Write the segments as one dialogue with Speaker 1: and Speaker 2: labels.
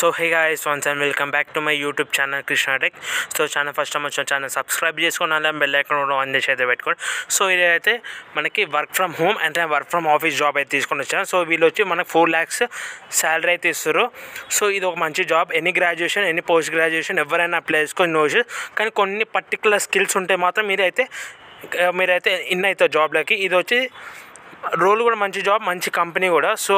Speaker 1: So hey guys, once and welcome back to my YouTube channel Krishna Tech. So channel first time వచ్చి channel subscribe చేసుకొని అలా bell icon కూడా on చేసి అయితే పెట్టుకోండి. So ఇదైతే మనకి వర్క్ ఫ్రమ్ హోమ్ అంటే వర్క్ ఫ్రమ్ ఆఫీస్ జాబ్ అయితే తీసుకొని వచ్చాను. సో వీళ్ళు వచ్చి మనకు 4 lakhs శాలరీ అయితే ఇస్తారు. సో ఇది ఒక మంచి job. Any graduation any post graduation ఎవరైనా అప్లై చేసుకొని నో ఇష్యూస్. కానీ కొన్ని పర్టికులర్ స్కిల్స్ ఉంటే మాత్రం మీరైతే ఇన్ అవుతారు జాబ్లోకి. ఇది వచ్చి రోల్ కూడా మంచి జాబ్, మంచి కంపెనీ కూడా. సో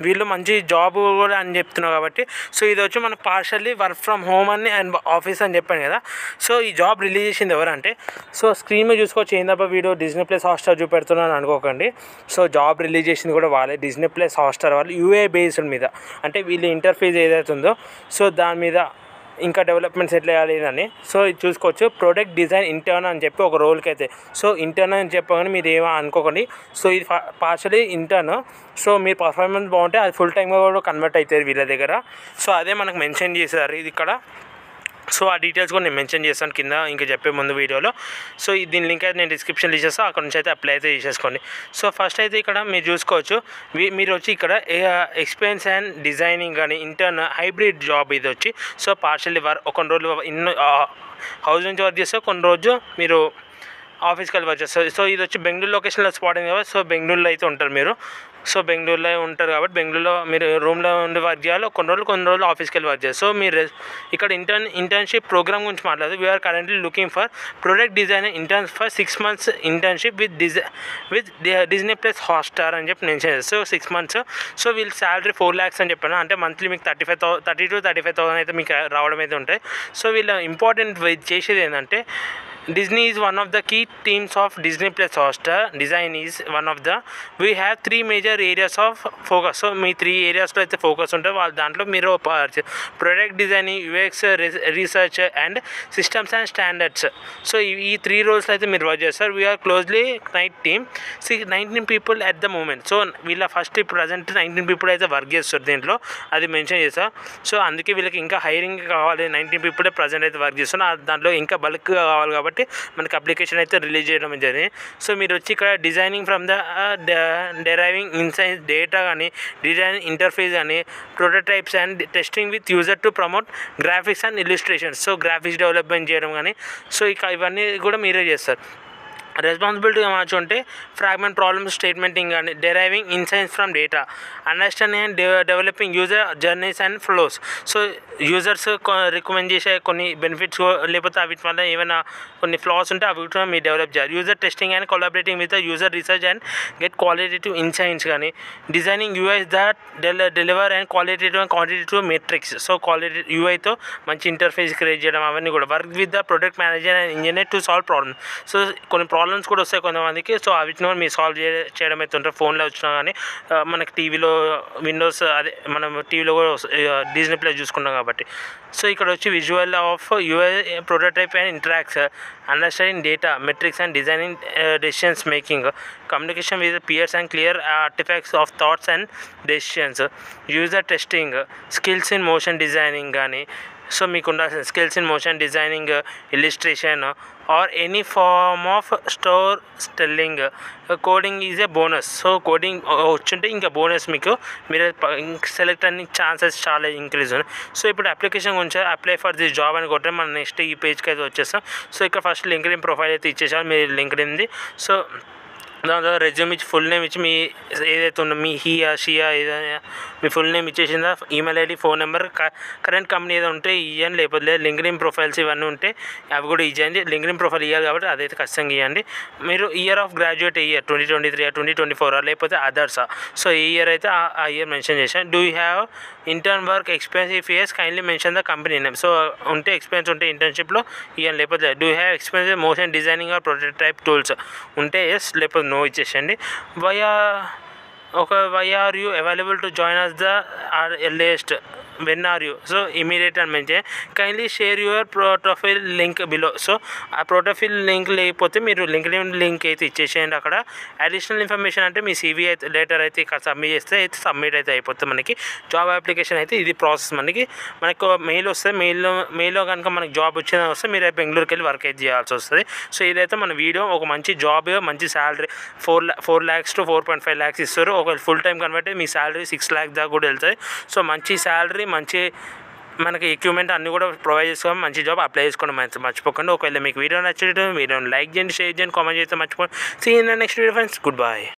Speaker 1: వీళ్ళు మంచి జాబ్ కూడా అని చెప్తున్నారు కాబట్టి సో ఇది వచ్చి మనకు పార్షల్లీ వర్క్ ఫ్రమ్ హోమ్ అని అండ్ ఆఫీస్ అని చెప్పాను కదా. సో ఈ జాబ్ రిలీజ్ చేసింది ఎవరంటే సో స్క్రీన్ మీద చూసుకోవచ్చు. ఏందబ్బా వీడియో డిజ్నీ ప్లస్ హాట్స్టార్ చూపెడుతున్నాను అనుకోకండి. సో జాబ్ రిలీజ్ చేసింది కూడా వాళ్ళే, డిజ్నీ ప్లస్ హాట్స్టార్ వాళ్ళు. యూఏ బేస్డ్ మీద అంటే వీళ్ళ ఇంటర్ఫేస్ ఏదైతే ఉందో సో దాని మీద ఇంకా డెవలప్మెంట్స్ ఎట్లా చేయాలి అని. సో ఇది చూసుకోవచ్చు. ప్రొడక్ట్ డిజైన్ ఇంటర్న్ అని చెప్పి ఒక రోల్కి అయితే సో ఇంటర్న్ అని చెప్పగానే మీరు ఏమో అనుకోకండి. సో ఇది పార్షల్లీ ఇంటర్న్. సో మీరు పర్ఫార్మెన్స్ బాగుంటే అది ఫుల్ టైమ్గా కూడా కన్వర్ట్ అవుతుంది వీళ్ళ దగ్గర. సో అదే మనకు మెన్షన్ చేశారు ఇది ఇక్కడ. సో ఆ డీటెయిల్స్ కూడా నేను మెన్షన్ చేస్తాను కింద ఇంకా చెప్పే ముందు వీడియోలో. సో దీని లింక్ అయితే నేను డిస్క్రిప్షన్లో ఇచ్చేస్తాను, అక్కడ నుంచి అయితే అప్లై అయితే చేసేసుకోండి. సో ఫస్ట్ అయితే ఇక్కడ మీరు చూసుకోవచ్చు. మీరు వచ్చి ఇక్కడ ఎక్స్పీరియన్స్ అండ్ డిజైనింగ్ కానీ ఇంటర్న్ హైబ్రిడ్ జాబ్ ఇది వచ్చి. సో పార్షల్లీ కొన్ని రోజులు హౌస్ నుంచి వర్క్ చేస్తే కొన్ని రోజు మీరు ఆఫీస్కి వెళ్ళి వర్క్ చేస్తారు. సో ఇది వచ్చి బెంగళూరు లొకేషన్లో స్పాట్ అయింది కాబట్టి సో బెంగళూరులో అయితే ఉంటారు మీరు. సో బెంగళూరులో ఉంటారు కాబట్టి బెంగళూరులో మీరు రూమ్లో ఉండి వర్క్ చేయాలి. కొన్ని రోజులు ఆఫీస్కి వెళ్ళి వర్క్ చేయాలి. సో మీరు ఇక్కడ ఇంటర్న్షిప్ ప్రోగ్రామ్ గురించి మాట్లాడదు. We are currently looking for product design interns for 6 months internship with Disney plus Hotstar అని చెప్పి నేను చేస్తాను. So 6 months. సో వీళ్ళు శాలరీ 4 lakhs అని చెప్పాను. అంటే మంత్లీ మీకు 30 to 35,000 అయితే మీకు రావడం అయితే ఉంటాయి. సో వీళ్ళ ఇంపార్టెంట్ చేసేది ఏంటంటే Disney is one of the key themes of Disney Plus Hotstar. Design is one of the. We have 3 major areas of focus. So మీ 3 areasలో అయితే ఫోకస్ ఉంటుంది. వాళ్ళ దాంట్లో మీరు product designing, UX research and systems and standards. So ఈ 3 roles అయితే మీరు work చేస్తారు. We are closely knit team 19 people at the moment. So వీళ్ళ ఫస్ట్ ప్రజెంట్ 19 people అయితే వర్క్ చేస్తారు దీంట్లో, అది మెన్షన్ చేస్తారు. సో అందుకే వీళ్ళకి ఇంకా హైరింగ్ కావాలి. 19 people ప్రజెంట్ అయితే వర్క్ చేస్తున్నారు. దాంట్లో ఇంకా బల్క్ కావాలి కాబట్టి మనకి అప్లికేషన్ అయితే రిలీజ్ చేయడం జరిగింది. సో మీరు వచ్చి ఇక్కడ designing from the డెరైవింగ్ insights data కానీ డిజైన్ ఇంటర్ఫేస్ కానీ prototypes and testing with user to promote graphics and illustrations. So graphics development చేయడం కానీ సో ఇక ఇవన్నీ కూడా మీరే చేస్తారు. రెస్పాన్సిబిలిటీగా మార్చుంటే ఫ్రాగ్మెంట్ ప్రాబ్లమ్ స్టేట్మెంటింగ్ కానీ డెరైవింగ్ insights from data understanding and developing user journeys and flows. So users recommend చేసే కొన్ని బెనిఫిట్స్ లేకపోతే వీటి వల్ల ఏమైనా కొన్ని ఫ్లాస్ ఉంటే అవి కూడా మీరు డెవలప్ చేయాలి. User testing and collaborating with user research and get qualitative insights కానీ designing UIs that deliver and qualitative and quantitative metrics. So quality యూఐతో మంచి ఇంటర్ఫేస్ క్రియేట్ చేయడం అవన్నీ కూడా work with the product manager and engineer to solve problem. So కొన్ని problems కూడా వస్తాయి కొంతమందికి. సో వీటిని మీరు సాల్వ్ చేయడం అయితే ఉంటుంది. ఫోన్లో వచ్చినా కానీ మనకి టీవీలో విండోస్ అదే మనం టీవీలో కూడా డిజ్నీ ప్లస్ చూసుకున్నాం కాబట్టి. సో ఇక్కడ వచ్చి visual of UI prototype and interacts understanding data metrics and designing decisions making communication with peers and clear artifacts of thoughts and decisions user testing skills in motion designing కానీ. So మీకు ఉండాల్సిన skills in motion designing illustration or any form of storytelling. Coding is a bonus. So coding వచ్చుంటే ఇంకా bonus మీకు మీరు select అన్ని chances చాలా increase ఉన్నాయి. సో ఇప్పుడు అప్లికేషన్ గురించి అప్లై ఫర్ దిస్ జాబ్ అని కొట్టే మనం నెక్స్ట్ ఈ పేజ్కి అయితే వచ్చేస్తాం. సో ఇక్కడ ఫస్ట్ లింక్డ్ఇన్ ప్రొఫైల్ అయితే ఇచ్చేసాం మీరు లింక్డ్ఇన్ది. సో దాని తర్వాత రెజ్యూమ్ ఇచ్చి ఫుల్ నేమ్ ఇచ్చి మీ ఏదైతే ఉందో మీ షియా ఏదైనా మీ ఫుల్ నేమ్ ఇచ్చేసిందా, email ID, phone number, current company ఏదో ఉంటే ఇవ్వండి. లేకపోతే లింక్డ్ఇన్ ప్రొఫైల్స్ ఇవన్నీ ఉంటే అవి కూడా ఇవ్వండి. లింక్డ్ఇన్ ప్రొఫైల్ ఇవ్వాలి కాబట్టి అదైతే ఖచ్చితంగా ఇవ్వండి. మీరు ఇయర్ ఆఫ్ గ్రాడ్యుయేట్ ఇయర్ 2023 2024 లేకపోతే అదర్సా. సో ఈ ఇయర్ అయితే ఆ ఇయర్ మెన్షన్ చేశాను. Do you have intern work experience? If yes kindly mention the company name. So ఉంటే ఎక్స్పీరియన్స్ ఉంటే ఇంటర్న్షిప్లో ఇవ్వండి. లేకపోతే do have experience motion designing or prototype tools ఉంటే ఎస్, లేకపోతే నో ఇచ్చేసండి. Why are you available to join us the earliest when are you. So immediate అని mention kindly share your profile link below. So ఆ profile link లేకపోతే మీరు LinkedIn link అయితే ఇచ్చేసేయండి. అక్కడ అడిషనల్ ఇన్ఫర్మేషన్ అంటే మీ CV అయితే లెటర్ అయితే సబ్మిట్ చేస్తే అయితే సబ్మిట్ అయితే అయిపోతుంది. మనకి జాబ్ అప్లికేషన్ అయితే ఇది ప్రాసెస్. మనకు మెయిల్ వస్తుంది. మెయిల్లో కనుక మనకి జాబ్ వచ్చిందని వస్తే మీరు బెంగళూరుకి వెళ్ళి వర్క్ అయితే చేయాల్సి వస్తుంది. సో ఇదైతే మన వీడియో ఒక మంచి జాబ్ మంచి శాలరీ 4 lakhs to 4.5 lakhs ఇస్తారు. ఒక ఫుల్ టైం కన్వర్ట్ మీ శాలరీ 6 lakhs దాకా కూడా వెళ్తుంది. సో మంచి శాలరీ మంచి మనకి ఎక్విప్మెంట్ అన్నీ కూడా ప్రొవైడ్ చేసుకోవాలి. మంచి జాబ్ అప్లై చేసుకోవడం మర్చిపోకండి. ఒకవేళ మీకు వీడియో నచ్చినట్టు వీడియోని లైక్ చేయండి, షేర్ చేయండి, కామెంట్ చేస్తే మర్చిపోండి. See in the next video friends. Good by.